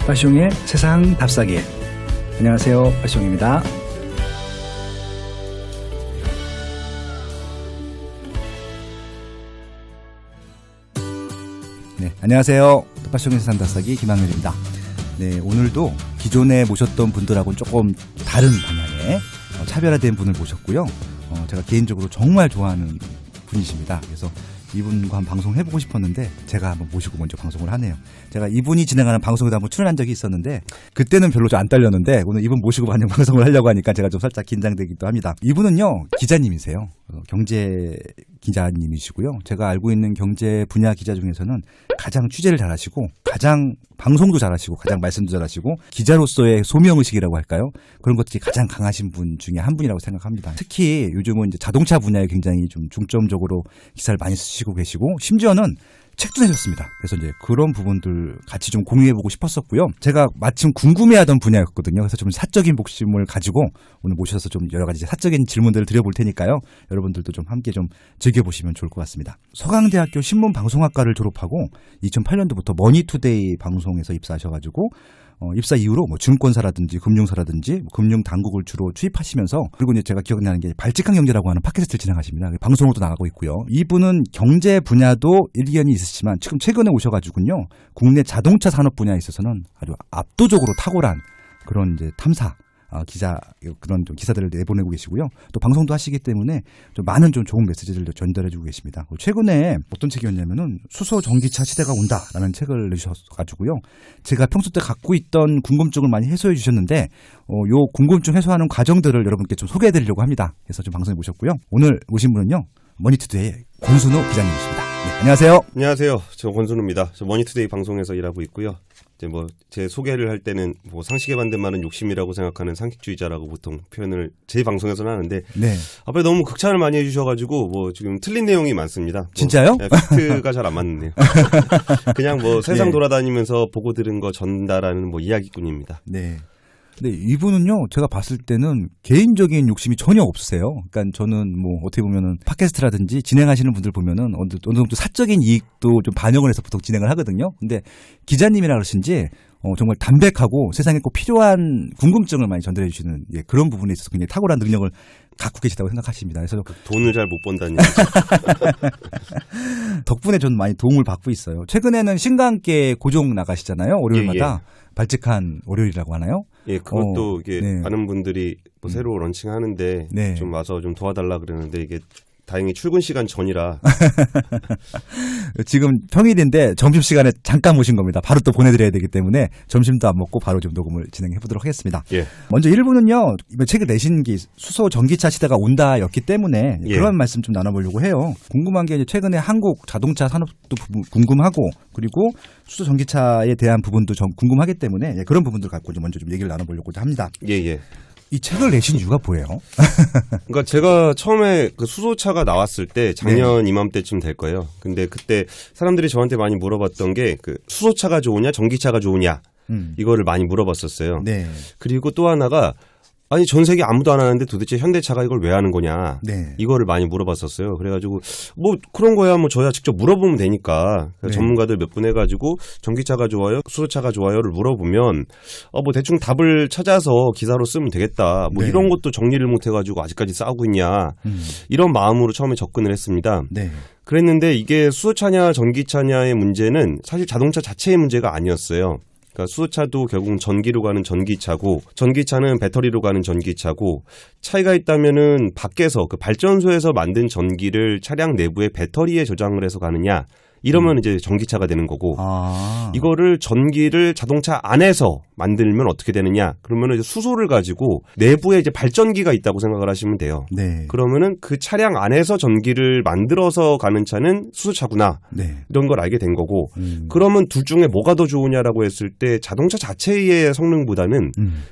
빠숑의 세상 답사기. 안녕하세요, 빠숑입니다. 네, 안녕하세요. 빠숑의 세상 답사기 김학렬입니다. 네, 오늘도 기존에 모셨던 분들하고는 조금 다른 방향의 차별화된 분을 모셨고요. 제가 개인적으로 정말 좋아하는 분이십니다. 그래서 이분과 한번 방송을 해보고 싶었는데 제가 한번 모시고 먼저 방송을 하네요. 제가 이분이 진행하는 방송에도 한번 출연한 적이 있었는데 그때는 별로 좀 안 떨렸는데 오늘 이분 모시고 방송을 하려고 하니까 제가 좀 살짝 긴장되기도 합니다. 이분은요, 기자님이세요. 경제 기자님이시고요. 제가 알고 있는 경제 분야 기자 중에서는 가장 취재를 잘하시고 가장 방송도 잘하시고 가장 말씀도 잘하시고 기자로서의 소명의식이라고 할까요? 그런 것들이 가장 강하신 분 중에 한 분이라고 생각합니다. 특히 요즘은 이제 자동차 분야에 굉장히 좀 중점적으로 기사를 많이 쓰시고 계시고 심지어는 책도 내셨습니다. 그래서 이제 그런 부분들 같이 좀 공유해보고 싶었었고요. 제가 마침 궁금해하던 분야였거든요. 그래서 좀 사적인 목심을 가지고 오늘 모셔서 좀 여러 가지 사적인 질문들을 드려볼 테니까요. 여러분들도 좀 함께 좀 즐겨보시면 좋을 것 같습니다. 서강대학교 신문방송학과를 졸업하고 2008년도부터 머니투데이 방송에서 입사하셔가지고 입사 이후로 뭐 증권사라든지 금융사라든지 금융당국을 주로 취입하시면서 그리고 이제 제가 기억나는 게 발칙한 경제라고 하는 팟캐스트를 진행하십니다. 방송으로도 나가고 있고요. 이분은 경제 분야도 일견이 있으시지만 지금 최근에 오셔가지고요. 국내 자동차 산업 분야에 있어서는 아주 압도적으로 탁월한 그런 이제 탐사 기자 그런 좀 기사들을 내보내고 계시고요. 또 방송도 하시기 때문에 좀 많은 좀 좋은 메시지를 전달해주고 계십니다. 최근에 어떤 책이었냐면은 수소 전기차 시대가 온다라는 책을 내주셔가지고요. 제가 평소 때 갖고 있던 궁금증을 많이 해소해 주셨는데 요 궁금증 해소하는 과정들을 여러분께 좀 소개해드리려고 합니다. 그래서 좀 방송에 모셨고요. 오늘 오신 분은요, 머니투데이의 권순우 기자님이십니다. 네, 안녕하세요. 안녕하세요. 저 권순우입니다. 저 머니투데이 방송에서 일하고 있고요. 이제 뭐 제 소개를 할 때는 뭐 상식에 반대 말은 욕심이라고 생각하는 상식주의자라고 보통 표현을 제 방송에서는 하는데 네. 앞에 너무 극찬을 많이 해주셔가지고 뭐 지금 틀린 내용이 많습니다. 진짜요? 네, 팩트가 잘 안 맞네요. 그냥 뭐 세상 돌아다니면서 보고 들은 거 전달하는 뭐 이야기꾼입니다. 네. 근데 이분은요, 제가 봤을 때는 개인적인 욕심이 전혀 없으세요. 그러니까 저는 뭐 어떻게 보면은 팟캐스트라든지 진행하시는 분들 보면은 어느 정도 사적인 이익도 좀 반영을 해서 보통 진행을 하거든요. 근데 기자님이라 그러신지 정말 담백하고 세상에 꼭 필요한 궁금증을 많이 전달해 주시는 그런 부분에 있어서 굉장히 탁월한 능력을 갖고 계시다고 생각하십니다. 그래서 돈을 잘 못 번다는 얘기죠. 덕분에 저는 많이 도움을 받고 있어요. 최근에는 신과 함께 고정 나가시잖아요. 월요일마다. 예. 발칙한 월요일이라고 하나요? 예, 그것도 이게 네. 많은 분들이 뭐 새로 런칭하는데 네. 좀 와서 좀 도와달라 그러는데 이게 다행히 출근 시간 전이라 지금 평일인데 점심시간에 잠깐 모신 겁니다. 바로 또 보내드려야 되기 때문에 점심도 안 먹고 바로 좀 녹음을 진행해 보도록 하겠습니다. 예. 먼저 1부는요. 이번 책을 내신 게 수소 전기차 시대가 온다였기 때문에 예. 그런 말씀 좀 나눠보려고 해요. 궁금한 게 이제 최근에 한국 자동차 산업도 궁금하고 그리고 수소 전기차에 대한 부분도 좀 궁금하기 때문에 그런 부분들 갖고 먼저 좀 얘기를 나눠보려고 합니다. 예. 이 책을 내신 이유가 뭐예요? 그러니까 제가 처음에 그 수소차가 나왔을 때 작년 이맘때쯤 될 거예요. 근데 그때 사람들이 저한테 많이 물어봤던 게 그 수소차가 좋으냐 전기차가 좋으냐 이거를 많이 물어봤었어요. 네. 그리고 또 하나가 아니 전 세계 아무도 안 하는데 도대체 현대차가 이걸 왜 하는 거냐 네. 이거를 많이 물어봤었어요. 그래가지고 뭐 그런 거야 뭐 저야 직접 물어보면 되니까 네. 전문가들 몇 분 해가지고 전기차가 좋아요 수소차가 좋아요를 물어보면 뭐 대충 답을 찾아서 기사로 쓰면 되겠다 뭐 네. 이런 것도 정리를 못 해가지고 아직까지 싸우고 있냐 이런 마음으로 처음에 접근을 했습니다. 네. 그랬는데 이게 수소차냐 전기차냐의 문제는 사실 자동차 자체의 문제가 아니었어요. 그러니까 수소차도 결국 전기로 가는 전기차고 전기차는 배터리로 가는 전기차고 차이가 있다면은 밖에서 그 발전소에서 만든 전기를 차량 내부의 배터리에 저장을 해서 가느냐 이러면 이제 전기차가 되는 거고 이거를 전기를 자동차 안에서 만들면 어떻게 되느냐 그러면은 이제 수소를 가지고 내부에 이제 발전기가 있다고 생각을 하시면 돼요. 네. 그러면은 그 차량 안에서 전기를 만들어서 가는 차는 수소차구나 네. 이런 걸 알게 된 거고 그러면 둘 중에 뭐가 더 좋으냐라고 했을 때 자동차 자체의 성능보다는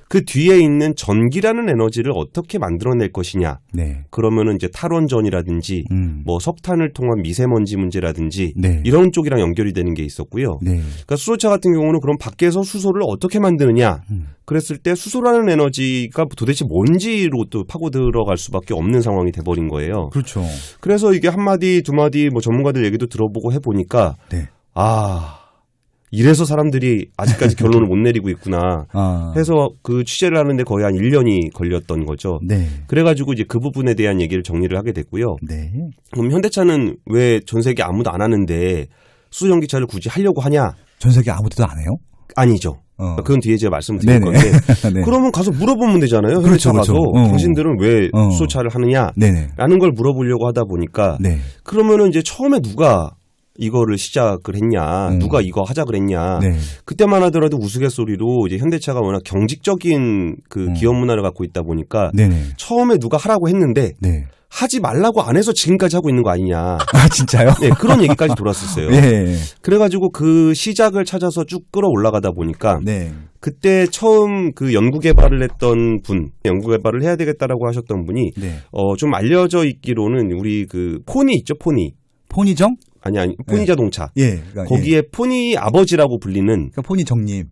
그 뒤에 있는 전기라는 에너지를 어떻게 만들어낼 것이냐 네. 그러면은 이제 탈원전이라든지 뭐 석탄을 통한 미세먼지 문제라든지 네. 이런 쪽이랑 연결이 되는 게 있었고요. 네. 그러니까 수소차 같은 경우는 그럼 밖에서 수소를 어떻게 만드느냐 그랬을 때 수소라는 에너지가 도대체 뭔지로 또 파고 들어갈 수밖에 없는 상황이 돼버린 거예요. 그렇죠. 그래서 이게 한 마디 두 마디 뭐 전문가들 얘기도 들어보고 해보니까 네. 이래서 사람들이 아직까지 결론을 못 내리고 있구나 해서 그 취재를 하는데 거의 한 1년이 걸렸던 거죠. 네. 그래가지고 이제 그 부분에 대한 얘기를 정리를 하게 됐고요. 네. 그럼 현대차는 왜 전 세계 아무도 안 하는데 수소전기차를 굳이 하려고 하냐? 전 세계 아무데도 안 해요? 아니죠. 그건 뒤에 제가 말씀드릴 네네. 건데 네. 그러면 가서 물어보면 되잖아요. 그렇죠, 현대차 가서 그렇죠. 당신들은 왜 수소차를 하느냐? 네네. 라는 걸 물어보려고 하다 보니까 네. 그러면은 이제 처음에 누가 이거를 시작을 했냐, 누가 이거 하자 그랬냐. 네. 그때만 하더라도 우스갯소리로 이제 현대차가 워낙 경직적인 그 기업 문화를 갖고 있다 보니까 네네. 처음에 누가 하라고 했는데 네. 하지 말라고 안 해서 지금까지 하고 있는 거 아니냐. 아, 진짜요? 네, 그런 얘기까지 돌았었어요. 예. 그래가지고 그 시작을 찾아서 쭉 끌어올라가다 보니까 네. 그때 처음 그 연구 개발을 했던 분, 연구 개발을 해야 되겠다라고 하셨던 분이 네. 좀 알려져 있기로는 우리 그 포니 있죠, 포니. 포니정? 아니 포니 네. 자동차. 예. 그러니까, 거기에 예. 포니 아버지라고 불리는 그러니까 포니정님.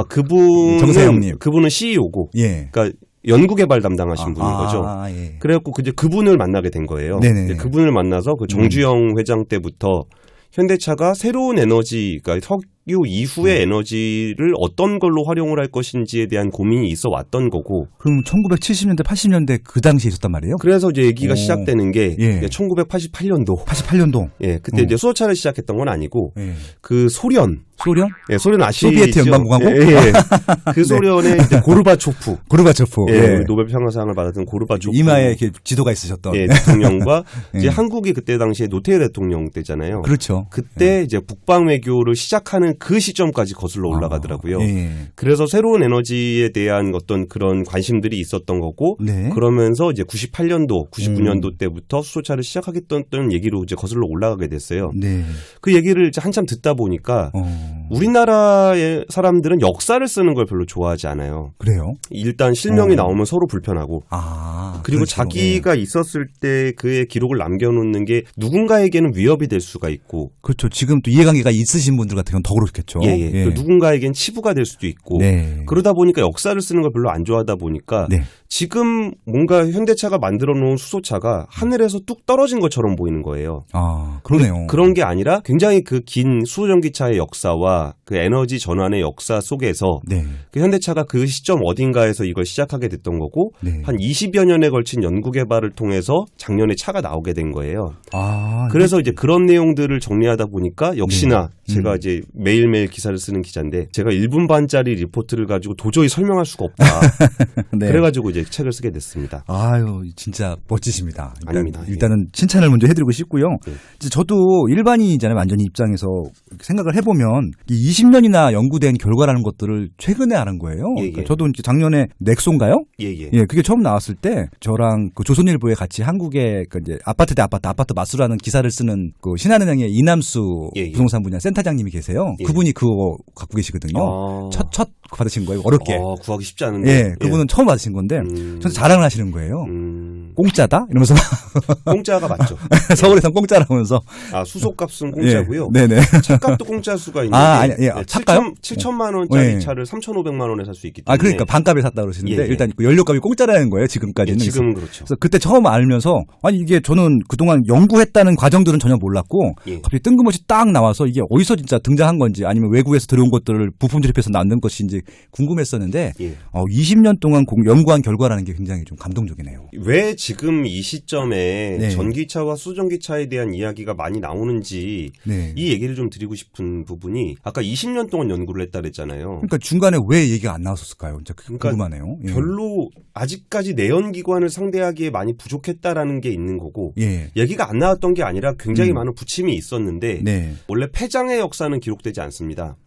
그분은 정세영님. CEO고. 예. 그러니까 연구 개발 담당하신 분인 거죠. 예. 그래갖고 이제 그분을 만나게 된 거예요. 네네. 이제 그분을 만나서 그 정주영 회장 때부터 현대차가 새로운 에너지, 그러니까 석유 이후의 에너지를 어떤 걸로 활용을 할 것인지에 대한 고민이 있어 왔던 거고. 그럼 1970년대, 80년대 그 당시에 있었단 말이에요? 그래서 이제 얘기가 시작되는 게 예. 1988년도. 88년도. 예, 그때 이제 수소차를 시작했던 건 아니고 예. 그 소련. 소련? 예, 소련 아시죠? 소비에트 연방공화국? 예, 예. 그 소련의 이제 고르바초프. 고르바초프. 예, 예. 노벨 평화상을 받았던 고르바초프. 이마에 이렇게 지도가 있으셨던. 예, 대통령과 예. 이제 한국이 그때 당시에 노태우 대통령 때잖아요. 그렇죠. 그때 이제 북방 외교를 시작하는 그 시점까지 거슬러 올라가더라고요. 예. 그래서 새로운 에너지에 대한 어떤 그런 관심들이 있었던 거고, 네. 그러면서 이제 98년도, 99년도 때부터 수소차를 시작하겠다는 얘기로 이제 거슬러 올라가게 됐어요. 네. 그 얘기를 이제 한참 듣다 보니까 어. 우리나라의 사람들은 역사를 쓰는 걸 별로 좋아하지 않아요. 그래요? 일단 실명이 나오면 서로 불편하고, 그렇죠. 그리고 자기가 있었을 때 그의 기록을 남겨놓는 게 누군가에게는 위협이 될 수가 있고, 그렇죠. 지금 또 이해관계가 있으신 분들 같은 경우는 더 그렇겠죠. 예. 또 누군가에겐 치부가 될 수도 있고, 네. 그러다 보니까 역사를 쓰는 걸 별로 안 좋아하다 보니까 네. 지금 뭔가 현대차가 만들어 놓은 수소차가 하늘에서 뚝 떨어진 것처럼 보이는 거예요. 아, 그러네요. 그런 게 아니라 굉장히 그 긴 수소전기차의 역사와 그 에너지 전환의 역사 속에서 네. 그 현대차가 그 시점 어딘가에서 이걸 시작하게 됐던 거고, 네. 한 20여 년에 걸친 연구 개발을 통해서 작년에 차가 나오게 된 거예요. 아, 그래서 이제 그런 내용들을 정리하다 보니까 역시나 네. 제가 이제 매일매일 기사를 쓰는 기자인데 제가 1분 반짜리 리포트를 가지고 도저히 설명할 수가 없다. 네. 그래가지고 이제 책을 쓰게 됐습니다. 아유, 진짜 멋지십니다. 아닙니다. 예. 일단은 칭찬을 먼저 해드리고 싶고요. 예. 이제 저도 일반인이잖아요. 완전히 입장에서 생각을 해보면 이 20년이나 연구된 결과라는 것들을 최근에 아는 거예요. 예, 예. 그러니까 저도 이제 작년에 넥소인가요? 예예. 예, 그게 처음 나왔을 때 저랑 그 조선일보에 같이 한국의 그 이제 아파트 대 아파트 마수라는 기사를 쓰는 그 신한은행의 이남수 예, 예. 부동산 분야 센터장님이 계세요. 예. 그분이 그거 갖고 계시거든요. 아. 첫 받으신 거예요. 어렵게. 구하기 쉽지 않은데. 예, 그분은 처음 받으신 건데 저한테 자랑을 하시는 거예요. 공짜다? 이러면서 공짜가 맞죠. 서울에선 공짜라면서. 수소값은 공짜고요. 예, 네네. 차값도 공짜일 수가 있는데. 아니, 예. 차가요? 7천만 원짜리 예. 차를 3,500만 원에 살 수 있기 때문에. 아, 그러니까 반값에 샀다 그러시는데 예, 예. 일단 그 연료값이 공짜라는 거예요. 지금까지는. 예, 지금은 그렇죠. 그래서 그때 처음 알면서 아니 이게 저는 그동안 연구했다는 과정들은 전혀 몰랐고 예. 갑자기 뜬금없이 딱 나와서 이게 어디서 진짜 등장한 건지 아니면 외국에서 들어온 것들을 부품 조립해서 만든 것인지 궁금했었는데 예. 20년 동안 연구한 결과라는 게 굉장히 좀 감동적이네요. 왜 지금 이 시점에 네. 전기차와 수전기차에 대한 이야기가 많이 나오는지 네. 이 얘기를 좀 드리고 싶은 부분이 아까 20년 동안 연구를 했다 그랬잖아요. 그러니까 중간에 왜 얘기가 안 나왔었을까요? 진짜 그러니까 궁금하네요. 예. 별로 아직까지 내연기관을 상대하기에 많이 부족했다라는 게 있는 거고 예. 얘기가 안 나왔던 게 아니라 굉장히 많은 부침이 있었는데 네. 원래 폐장의 역사는 기록되지 않습니다.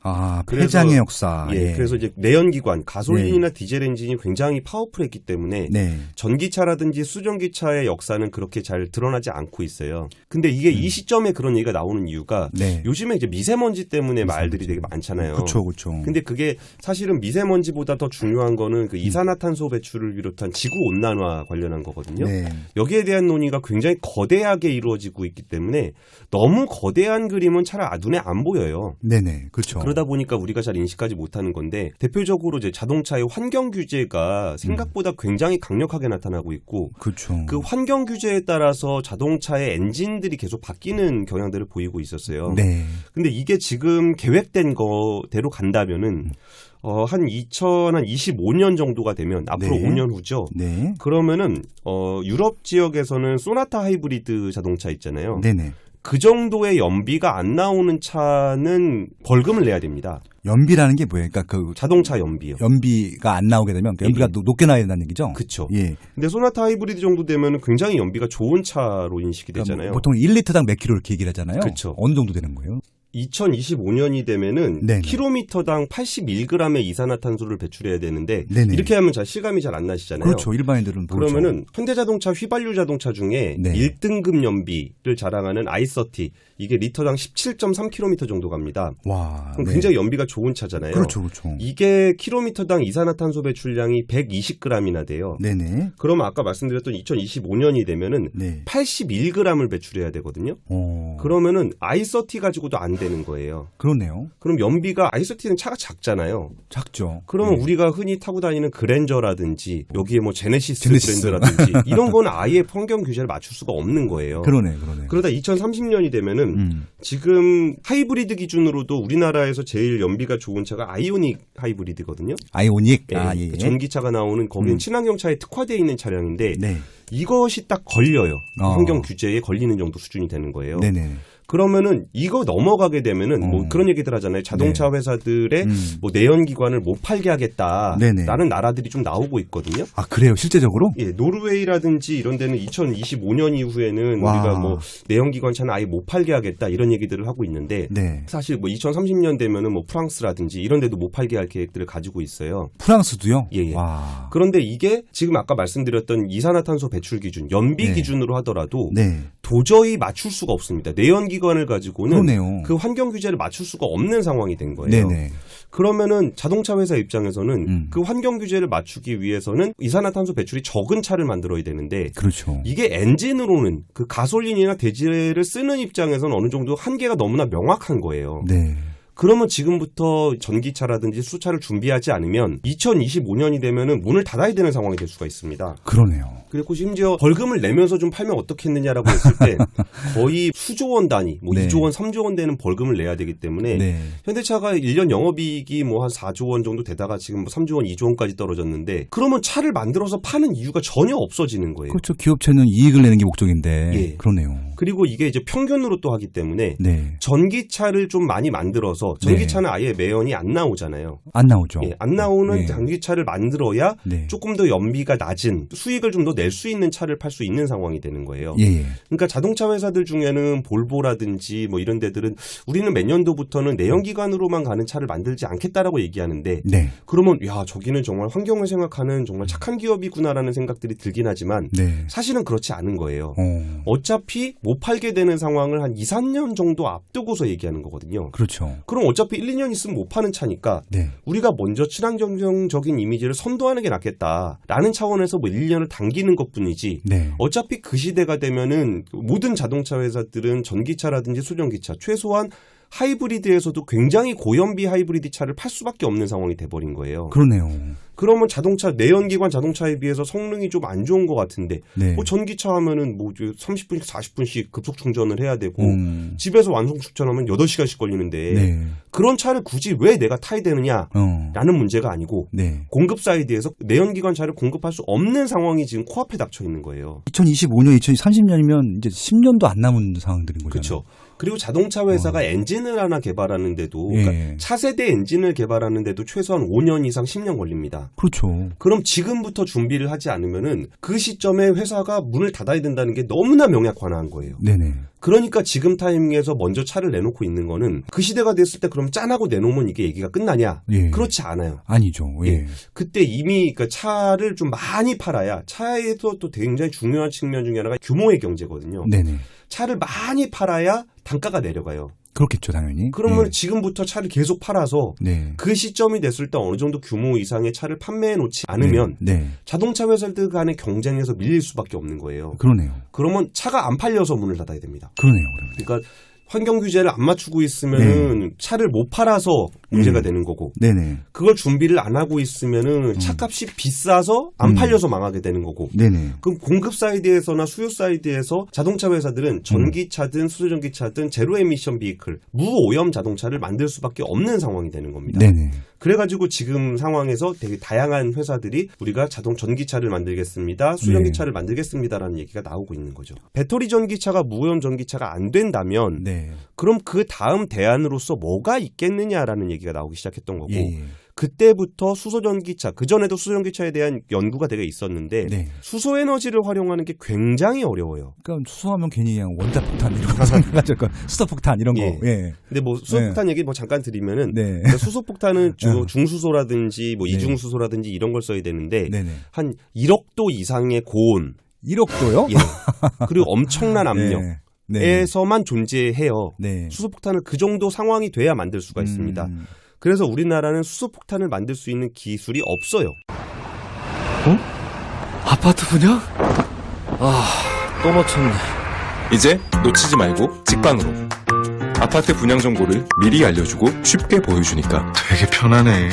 아, 그래서- 폐장의 역사. 예, 예. 그래서 이제 내연기관, 가솔린이나 디젤 엔진이 굉장히 파워풀했기 때문에 네. 전기차라든지 수전기차의 역사는 그렇게 잘 드러나지 않고 있어요. 근데 이게 이 시점에 그런 얘기가 나오는 이유가 네. 요즘에 이제 미세먼지 때문에 말들이 되게 많잖아요. 그렇죠, 그렇죠. 근데 그게 사실은 미세먼지보다 더 중요한 거는 그 이산화탄소 배출을 비롯한 지구 온난화 관련한 거거든요. 네. 여기에 대한 논의가 굉장히 거대하게 이루어지고 있기 때문에 너무 거대한 그림은 잘 눈에 안 보여요. 네네, 그렇죠. 그러다 그러다 보니까 우리가 잘 인식하지 못하는 건데 대표적으로 이제 자동차의 환경 규제가 생각보다 굉장히 강력하게 나타나고 있고 그렇죠. 그 환경 규제에 따라서 자동차의 엔진들이 계속 바뀌는 경향들을 보이고 있었어요. 네. 근데 이게 지금 계획된 거대로 간다면은 한 2025년 정도가 되면 앞으로 네. 5년 후죠. 네. 그러면은 유럽 지역에서는 소나타 하이브리드 자동차 있잖아요. 네네. 그 정도의 연비가 안 나오는 차는 벌금을 내야 됩니다. 연비라는 게 뭐예요? 그러니까 그 자동차 연비요. 연비가 안 나오게 되면 그러니까 연비가 높게 나야 된다는 얘기죠? 그렇죠. 예. 근데 소나타 하이브리드 정도 되면 굉장히 연비가 좋은 차로 인식이 되잖아요. 그러니까 보통 1리터당 몇 킬로 이렇게 얘기를 하잖아요. 그쵸. 어느 정도 되는 거예요? 2025년이 되면은 네네. 킬로미터당 81g의 이산화탄소를 배출해야 되는데 네네. 이렇게 하면 잘 실감이 잘 안 나시잖아요. 그렇죠. 일반인들은 모르죠. 그러면은 현대자동차 휘발유 자동차 중에 네. 1등급 연비를 자랑하는 i30 이게 리터당 17.3km 정도 갑니다. 와. 그럼 네. 굉장히 연비가 좋은 차잖아요. 그렇죠. 그렇죠. 이게 킬로미터당 이산화탄소 배출량이 120g이나 돼요. 네네. 그러면 아까 말씀드렸던 2025년이 되면은 네. 81g을 배출해야 되거든요. 그러면은 i30 가지고도 안 되는 거예요. 그러네요. 그럼 연비가 i30는 차가 작잖아요. 작죠. 그러면 네. 우리가 흔히 타고 다니는 그랜저라든지 여기에 뭐 제네시스 제네시스. 브랜드라든지 이런 건 아예 환경 규제를 맞출 수가 없는 거예요. 그러네. 그러다 2030년이 되면은 지금 하이브리드 기준으로도 우리나라에서 제일 연비가 좋은 차가 아이오닉 하이브리드거든요. 아이오닉. 예, 예. 그 전기차가 나오는 거기는 친환경차에 특화되어 있는 차량인데 네. 이것이 딱 걸려요. 어. 환경 규제에 걸리는 정도 수준이 되는 거예요. 네네. 그러면은 이거 넘어가게 되면은 뭐 그런 얘기들 하잖아요. 자동차 회사들의 뭐 내연기관을 못 팔게 하겠다라는 네네. 나라들이 좀 나오고 있거든요. 아, 그래요? 실제적으로? 예, 노르웨이라든지 이런 데는 2025년 이후에는 와. 우리가 뭐 내연기관 차는 아예 못 팔게 하겠다 이런 얘기들을 하고 있는데 네. 사실 뭐 2030년 되면은 뭐 프랑스라든지 이런 데도 못 팔게 할 계획들을 가지고 있어요. 프랑스도요? 예, 예. 와. 그런데 이게 지금 아까 말씀드렸던 이산화탄소 배출 기준, 연비 네. 기준으로 하더라도 네. 도저히 맞출 수가 없습니다. 내연기관을 가지고는 그러네요. 그 환경 규제를 맞출 수가 없는 상황이 된 거예요. 네네. 그러면은 자동차 회사 입장에서는 그 환경 규제를 맞추기 위해서는 이산화탄소 배출이 적은 차를 만들어야 되는데 그렇죠. 이게 엔진으로는 그 가솔린이나 디젤을 쓰는 입장에서는 어느 정도 한계가 너무나 명확한 거예요. 네. 그러면 지금부터 전기차라든지 수차를 준비하지 않으면 2025년이 되면은 문을 닫아야 되는 상황이 될 수가 있습니다. 그러네요. 그리고 심지어 벌금을 내면서 좀 팔면 어떻겠느냐라고 했을 때 거의 수조 원 단위, 뭐 네. 2조 원, 3조 원 되는 벌금을 내야 되기 때문에 네. 현대차가 1년 영업이익이 뭐 한 4조 원 정도 되다가 지금 뭐 3조 원, 2조 원까지 떨어졌는데 그러면 차를 만들어서 파는 이유가 전혀 없어지는 거예요. 그렇죠. 기업체는 이익을 내는 게 목적인데. 예. 그러네요. 그리고 이게 이제 평균으로 또 하기 때문에 네. 전기차를 좀 많이 만들어서 전기차는 아예 매연이 안 나오잖아요. 안 나오죠. 예, 안 나오는 네. 전기차를 만들어야 네. 조금 더 연비가 낮은 수익을 좀 더 낼 수 있는 차를 팔 수 있는 상황이 되는 거예요. 예, 예. 그러니까 자동차 회사들 중에는 볼보라든지 뭐 이런 데들은 우리는 몇 년도부터는 내연기관으로만 가는 차를 만들지 않겠다라고 얘기하는데 네. 그러면 야 저기는 정말 환경을 생각하는 정말 착한 기업이구나라는 생각들이 들긴 하지만 네. 사실은 그렇지 않은 거예요. 어. 어차피 못 팔게 되는 상황을 한 2, 3년 정도 앞두고서 얘기하는 거거든요. 그렇죠. 그럼 어차피 1, 2년 있으면 못 파는 차니까 네. 우리가 먼저 친환경적인 이미지를 선도하는 게 낫겠다라는 차원에서 뭐 1, 2년을 당기는 것뿐이지 네. 어차피 그 시대가 되면은 모든 자동차 회사들은 전기차라든지 수전기차 최소한 하이브리드에서도 굉장히 고연비 하이브리드 차를 팔 수밖에 없는 상황이 돼버린 거예요. 그러네요. 그러면 자동차 내연기관 자동차에 비해서 성능이 좀 안 좋은 것 같은데 네. 뭐 전기차 하면은 뭐 30분씩 40분씩 급속 충전을 해야 되고 집에서 완성 충전하면 8시간씩 걸리는데 네. 그런 차를 굳이 왜 내가 타야 되느냐라는 문제가 아니고 네. 공급 사이드에서 내연기관 차를 공급할 수 없는 상황이 지금 코앞에 닥쳐 있는 거예요. 2025년, 2030년이면 이제 10년도 안 남은 상황들인 거잖아요. 그렇죠. 그리고 자동차 회사가 엔진을 하나 개발하는데도 예. 그러니까 차세대 엔진을 개발하는데도 최소한 5년 이상 10년 걸립니다. 그렇죠. 그럼 지금부터 준비를 하지 않으면은 그 시점에 회사가 문을 닫아야 된다는 게 너무나 명약관화한 거예요. 네네. 그러니까 지금 타이밍에서 먼저 차를 내놓고 있는 거는 그 시대가 됐을 때 그럼 짠하고 내놓으면 이게 얘기가 끝나냐? 예. 그렇지 않아요. 아니죠. 예. 예. 그때 이미 그 차를 좀 많이 팔아야 차에서 또 굉장히 중요한 측면 중에 하나가 규모의 경제거든요. 네네. 차를 많이 팔아야 단가가 내려가요. 그렇겠죠, 당연히. 그러면 예. 지금부터 차를 계속 팔아서 네. 그 시점이 됐을 때 어느 정도 규모 이상의 차를 판매해 놓지 않으면 네. 자동차 회사들 간의 경쟁에서 밀릴 수밖에 없는 거예요. 그러네요. 그러면 차가 안 팔려서 문을 닫아야 됩니다. 그러네요. 그러면. 그러니까 환경 규제를 안 맞추고 있으면은 차를 못 팔아서 문제가 되는 거고. 네네. 그걸 준비를 안 하고 있으면은 차값이 비싸서 안 팔려서 망하게 되는 거고. 네네. 그럼 공급 사이드에서나 수요 사이드에서 자동차 회사들은 전기차든 수소전기차든 제로 에미션 비클, 무오염 자동차를 만들 수밖에 없는 상황이 되는 겁니다. 네네. 그래가지고 지금 상황에서 되게 다양한 회사들이 우리가 전기차를 만들겠습니다. 수전기차를 만들겠습니다라는 얘기가 나오고 있는 거죠. 배터리 전기차가 무오염 전기차가 안 된다면 네. 그럼 그 다음 대안으로서 뭐가 있겠느냐라는 얘기가 나오기 시작했던 거고 예. 그때부터 수소전기차, 그전에도 수소전기차에 대한 연구가 되게 있었는데 네. 수소에너지를 활용하는 게 굉장히 어려워요. 그러니까 수소하면 괜히 그냥 원자폭탄 이런 거 생각하죠. 수소폭탄 이런 거. 예. 예. 근데 뭐 수소폭탄 얘기 뭐 잠깐 드리면은 네. 그러니까 수소폭탄은 주로 중수소라든지 뭐 네. 이중수소라든지 이런 걸 써야 되는데 네네. 한 1억도 이상의 고온 1억도요? 예. 그리고 엄청난 압력 네. 에서만 존재해요. 네. 수소폭탄을 그 정도 상황이 돼야 만들 수가 있습니다. 그래서 우리나라는 수소폭탄을 만들 수 있는 기술이 없어요. 아파트 분양? 또 놓쳤네. 이제 놓치지 말고 직방으로. 아파트 분양 정보를 미리 알려주고 쉽게 보여주니까 되게 편하네.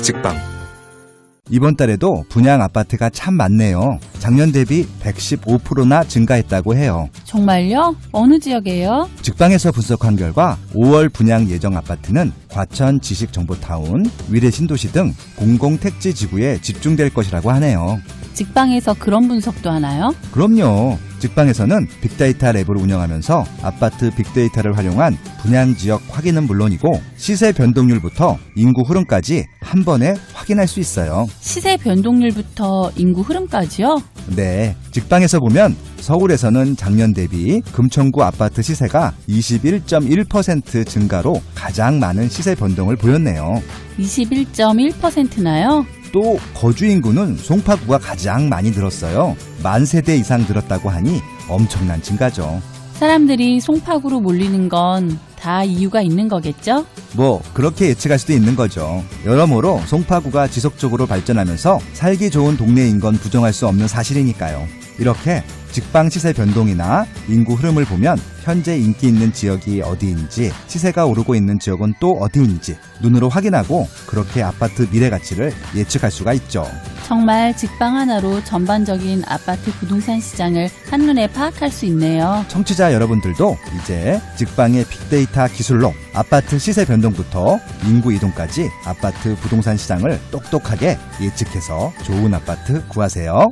직방. 이번 달에도 분양 아파트가 참 많네요. 작년 대비 115%나 증가했다고 해요. 정말요? 어느 지역이에요? 직방에서 분석한 결과 5월 분양 예정 아파트는 과천 지식정보타운, 위례 신도시 등 공공택지 지구에 집중될 것이라고 하네요. 직방에서 그런 분석도 하나요? 그럼요. 직방에서는 빅데이터 랩을 운영하면서 아파트 빅데이터를 활용한 분양 지역 확인은 물론이고 시세 변동률부터 인구 흐름까지 한 번에 확인할 수 있어요. 시세 변동률부터 인구 흐름까지요? 네, 직방에서 보면 서울에서는 작년 대비 금천구 아파트 시세가 21.1% 증가로 가장 많은 시세 변동을 보였네요. 21.1%나요? 또 거주 인구는 송파구가 가장 많이 늘었어요. 10,000세대 이상 늘었다고 하니 엄청난 증가죠. 사람들이 송파구로 몰리는 건 다 이유가 있는 거겠죠? 뭐 그렇게 예측할 수도 있는 거죠. 여러모로 송파구가 지속적으로 발전하면서 살기 좋은 동네인 건 부정할 수 없는 사실이니까요. 이렇게 직방 시세 변동이나 인구 흐름을 보면 현재 인기 있는 지역이 어디인지, 시세가 오르고 있는 지역은 또 어디인지 눈으로 확인하고 그렇게 아파트 미래 가치를 예측할 수가 있죠. 정말 직방 하나로 전반적인 아파트 부동산 시장을 한눈에 파악할 수 있네요. 청취자 여러분들도 이제 직방의 빅데이터 기술로 아파트 시세 변동부터 인구 이동까지 아파트 부동산 시장을 똑똑하게 예측해서 좋은 아파트 구하세요.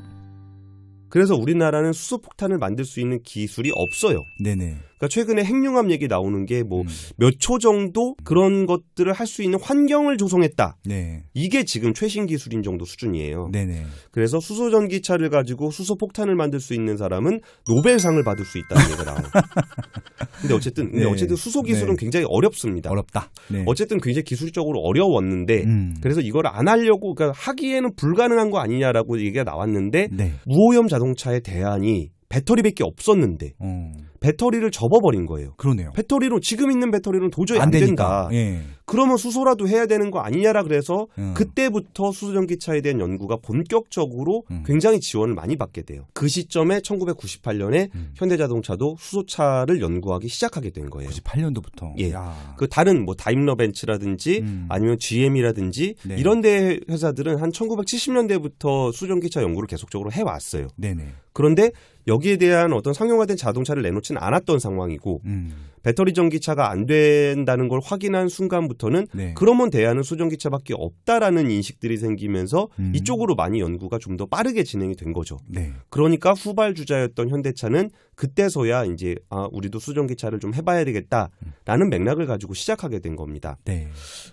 그래서 우리나라는 수소폭탄을 만들 수 있는 기술이 없어요. 네네. 그러니까 최근에 핵융합 얘기 나오는 게 뭐 몇 초 정도 그런 것들을 할 수 있는 환경을 조성했다. 네. 이게 지금 최신 기술인 정도 수준이에요. 네네. 그래서 수소전기차를 가지고 수소폭탄을 만들 수 있는 사람은 노벨상을 받을 수 있다는 얘기가 나와요. 근데 어쨌든 수소 기술은 네. 굉장히 어렵습니다. 어렵다. 네. 어쨌든 굉장히 기술적으로 어려웠는데 그래서 이걸 안 하려고 그러니까 하기에는 불가능한 거 아니냐라고 얘기가 나왔는데 네. 무오염 자동차의 대안이 배터리밖에 없었는데 배터리를 접어버린 거예요. 그러네요. 배터리로 지금 있는 배터리로는 도저히 안 된다. 예. 그러면 수소라도 해야 되는 거 아니냐라 그래서 음. 그때부터 수소전기차에 대한 연구가 본격적으로 굉장히 지원을 많이 받게 돼요. 그 시점에 1998년에 현대자동차도 수소차를 연구하기 시작하게 된 거예요. 98년도부터. 예. 야. 그 다른 뭐 다임러 벤츠라든지 아니면 GM이라든지 네. 이런 데 회사들은 한 1970년대부터 수소전기차 연구를 계속적으로 해왔어요. 네네. 그런데 여기에 대한 어떤 상용화된 자동차를 내놓지는 않았던 상황이고 배터리 전기차가 안 된다는 걸 확인한 순간부터는 네. 그러면 대안은 수전기차밖에 없다라는 인식들이 생기면서 이쪽으로 많이 연구가 좀 더 빠르게 진행이 된 거죠. 네. 그러니까 후발주자였던 현대차는 그때서야 이제 우리도 수전기차를 좀 해봐야 되겠다라는 맥락을 가지고 시작하게 된 겁니다. 네.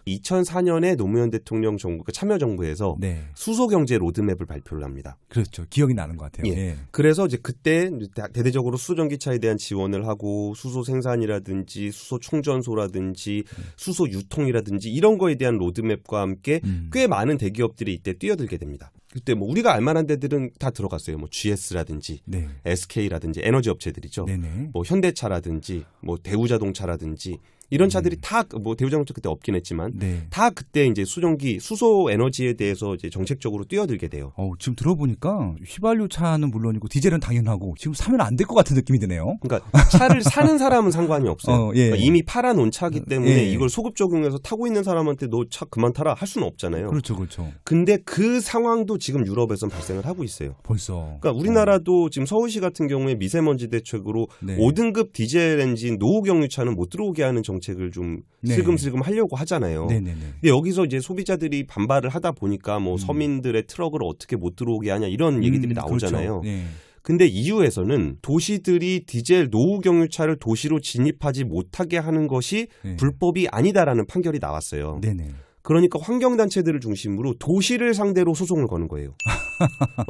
2004년에 노무현 대통령 정부, 참여정부에서 네. 수소경제 로드맵을 발표를 합니다. 그렇죠. 기억이 나는 것 같아요. 예. 예. 그래서 이제 그때 대대적으로 수소전기차에 대한 지원을 하고 수소 생산이라든지 수소 충전소라든지 수소 유통이라든지 이런 거에 대한 로드맵과 함께 꽤 많은 대기업들이 이때 뛰어들게 됩니다. 그때 뭐 우리가 알만한 데들은 다 들어갔어요. 뭐 GS라든지 네. SK라든지 에너지 업체들이죠. 네네. 뭐 현대차라든지 뭐 대우자동차라든지 이런 차들이 다 뭐 대우자동차 그때 없긴 했지만 네. 다 그때 이제 수전기 수소 에너지에 대해서 이제 정책적으로 뛰어들게 돼요. 지금 들어보니까 휘발유 차는 물론이고 디젤은 당연하고 지금 사면 안 될 것 같은 느낌이 드네요. 그러니까 차를 사는 사람은 상관이 없어요. 예. 그러니까 이미 팔아놓은 차기 때문에 예. 이걸 소급 적용해서 타고 있는 사람한테 너 차 그만 타라 할 수는 없잖아요. 그렇죠, 그렇죠. 근데 그 상황도 지금 유럽에선 발생을 하고 있어요. 벌써. 그러니까 우리나라도 지금 서울시 같은 경우에 미세먼지 대책으로 네. 5등급 디젤 엔진 노후 경유차는 못 들어오게 하는 정책을 좀 네. 슬금슬금 하려고 하잖아요. 네네네. 근데 여기서 이제 소비자들이 반발을 하다 보니까 뭐 서민들의 트럭을 어떻게 못 들어오게 하냐 이런 얘기들이 나오잖아요. 그렇죠. 네. 근데 EU에서는 도시들이 디젤 노후 경유차를 도시로 진입하지 못하게 하는 것이 네. 불법이 아니다라는 판결이 나왔어요. 네네. 그러니까 환경단체들을 중심으로 도시를 상대로 소송을 거는 거예요.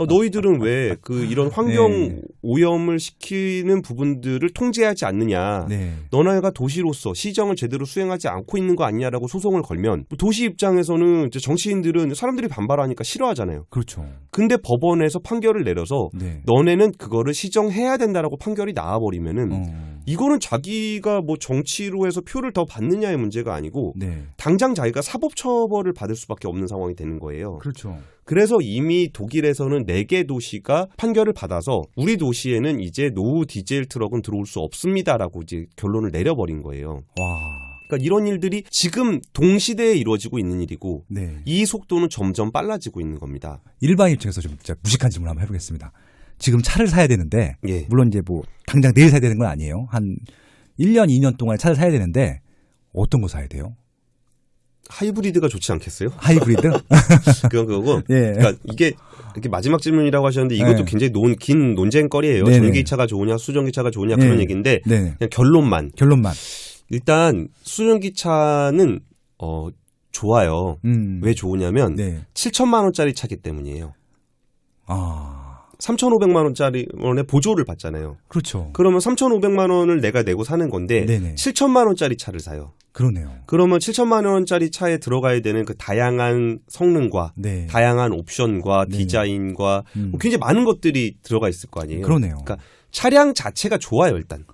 너희들은 왜 이런 환경 네. 오염을 시키는 부분들을 통제하지 않느냐. 네. 너네가 도시로서 시정을 제대로 수행하지 않고 있는 거 아니냐라고 소송을 걸면 도시 입장에서는 이제 정치인들은 사람들이 반발하니까 싫어하잖아요. 그렇죠. 근데 법원에서 판결을 내려서 네. 너네는 그거를 시정해야 된다라고 판결이 나와버리면은 이거는 자기가 뭐 정치로 해서 표를 더 받느냐의 문제가 아니고 네. 당장 자기가 사법처벌을 받을 수밖에 없는 상황이 되는 거예요. 그렇죠. 그래서 이미 독일에서는 4개 도시가 판결을 받아서 우리 도시에는 이제 노후 디젤 트럭은 들어올 수 없습니다라고 이제 결론을 내려버린 거예요. 와. 그러니까 이런 일들이 지금 동시대에 이루어지고 있는 일이고 네. 이 속도는 점점 빨라지고 있는 겁니다. 일반인 입장에서 좀 진짜 무식한 질문 한번 해보겠습니다. 지금 차를 사야 되는데, 예. 물론 이제 뭐 당장 내일 사야 되는 건 아니에요. 한 1년, 2년 동안 차를 사야 되는데 어떤 거 사야 돼요? 하이브리드가 좋지 않겠어요? 하이브리드? 그건 그거고. 예. 그러니까 이게 이렇게 마지막 질문이라고 하셨는데 이것도 네. 굉장히 긴 논쟁거리예요. 네네. 전기차가 좋으냐 수전기차가 좋으냐 네. 그런 얘기인데 네. 그냥 결론만. 일단 수전기차는 좋아요. 왜 좋으냐면 네. 7천만 원짜리 차기 때문이에요. 아. 3,500만 원의 보조를 받잖아요. 그렇죠. 그러면 3,500만 원을 내가 내고 사는 건데 네네. 7천만 원짜리 차를 사요. 그러네요. 그러면 7천만 원짜리 차에 들어가야 되는 그 다양한 성능과 네. 다양한 옵션과 네. 디자인과 뭐 굉장히 많은 것들이 들어가 있을 거 아니에요. 그러네요. 그러니까 차량 자체가 좋아요, 일단.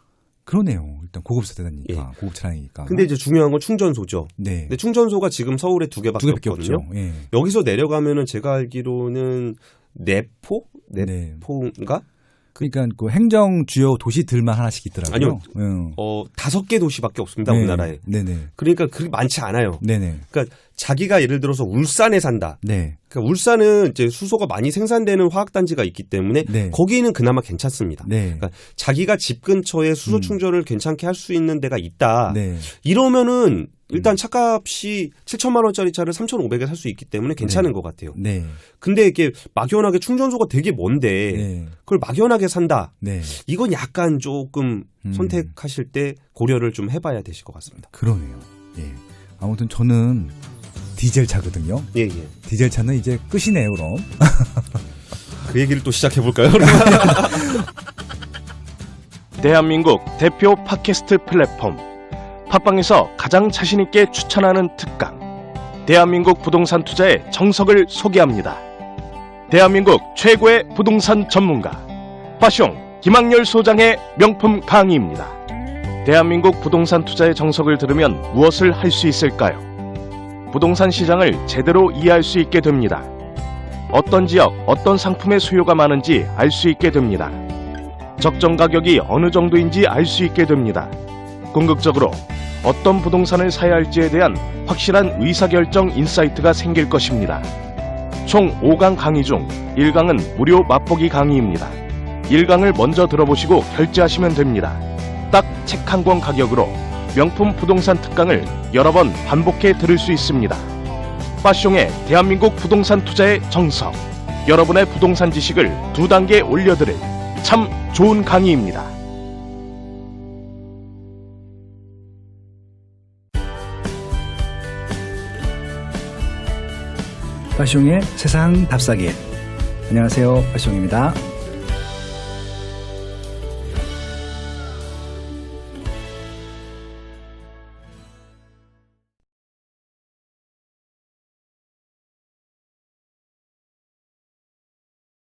그러네요. 일단 고급 세대니까, 예. 고급 차량이니까. 근데 이제 중요한 건 충전소죠. 네. 근데 충전소가 지금 서울에 2개밖에 두 개밖에 없거든요. 없죠. 예. 여기서 내려가면은 제가 알기로는 네포? 네. 네포인가? 그러니까 그 행정 주요 도시들만 하나씩 있더라고요. 아니요. 응. 5개 도시밖에 없습니다, 네. 우리나라에. 네네. 그러니까 그렇게 많지 않아요. 네네. 그러니까 자기가 예를 들어서 울산에 산다. 네. 그러니까 울산은 이제 수소가 많이 생산되는 화학단지가 있기 때문에 네. 거기는 그나마 괜찮습니다. 네. 그러니까 자기가 집 근처에 수소 충전을 괜찮게 할 수 있는 데가 있다. 네. 이러면은 일단 차값이 7천만 원짜리 차를 3,500에 살 수 있기 때문에 괜찮은 것 같아요. 네. 근데 이게 막연하게 충전소가 되게 먼데 네. 그걸 막연하게 산다. 네. 이건 약간 조금 선택하실 때 고려를 좀 해봐야 되실 것 같습니다. 그러네요. 예. 아무튼 저는 디젤 차거든요. 예, 예. 디젤 차는 이제 끝이네요, 그럼. 그 얘기를 또 시작해볼까요? 대한민국 대표 팟캐스트 플랫폼 팟빵에서 가장 자신있게 추천하는 특강 대한민국 부동산 투자의 정석을 소개합니다. 대한민국 최고의 부동산 전문가 파숑 김학렬 소장의 명품 강의입니다. 대한민국 부동산 투자의 정석을 들으면 무엇을 할 수 있을까요? 부동산 시장을 제대로 이해할 수 있게 됩니다. 어떤 지역, 어떤 상품의 수요가 많은지 알 수 있게 됩니다. 적정 가격이 어느 정도인지 알 수 있게 됩니다. 궁극적으로 어떤 부동산을 사야 할지에 대한 확실한 의사결정 인사이트가 생길 것입니다. 총 5강 강의 중 1강은 무료 맛보기 강의입니다. 1강을 먼저 들어보시고 결제하시면 됩니다. 딱 책 한 권 가격으로 명품 부동산 특강을 여러 번 반복해 들을 수 있습니다. 파숑의 대한민국 부동산 투자의 정석, 여러분의 부동산 지식을 2단계 올려드릴 참 좋은 강의입니다. 파숑의 세상 답사기. 안녕하세요, 파숑입니다.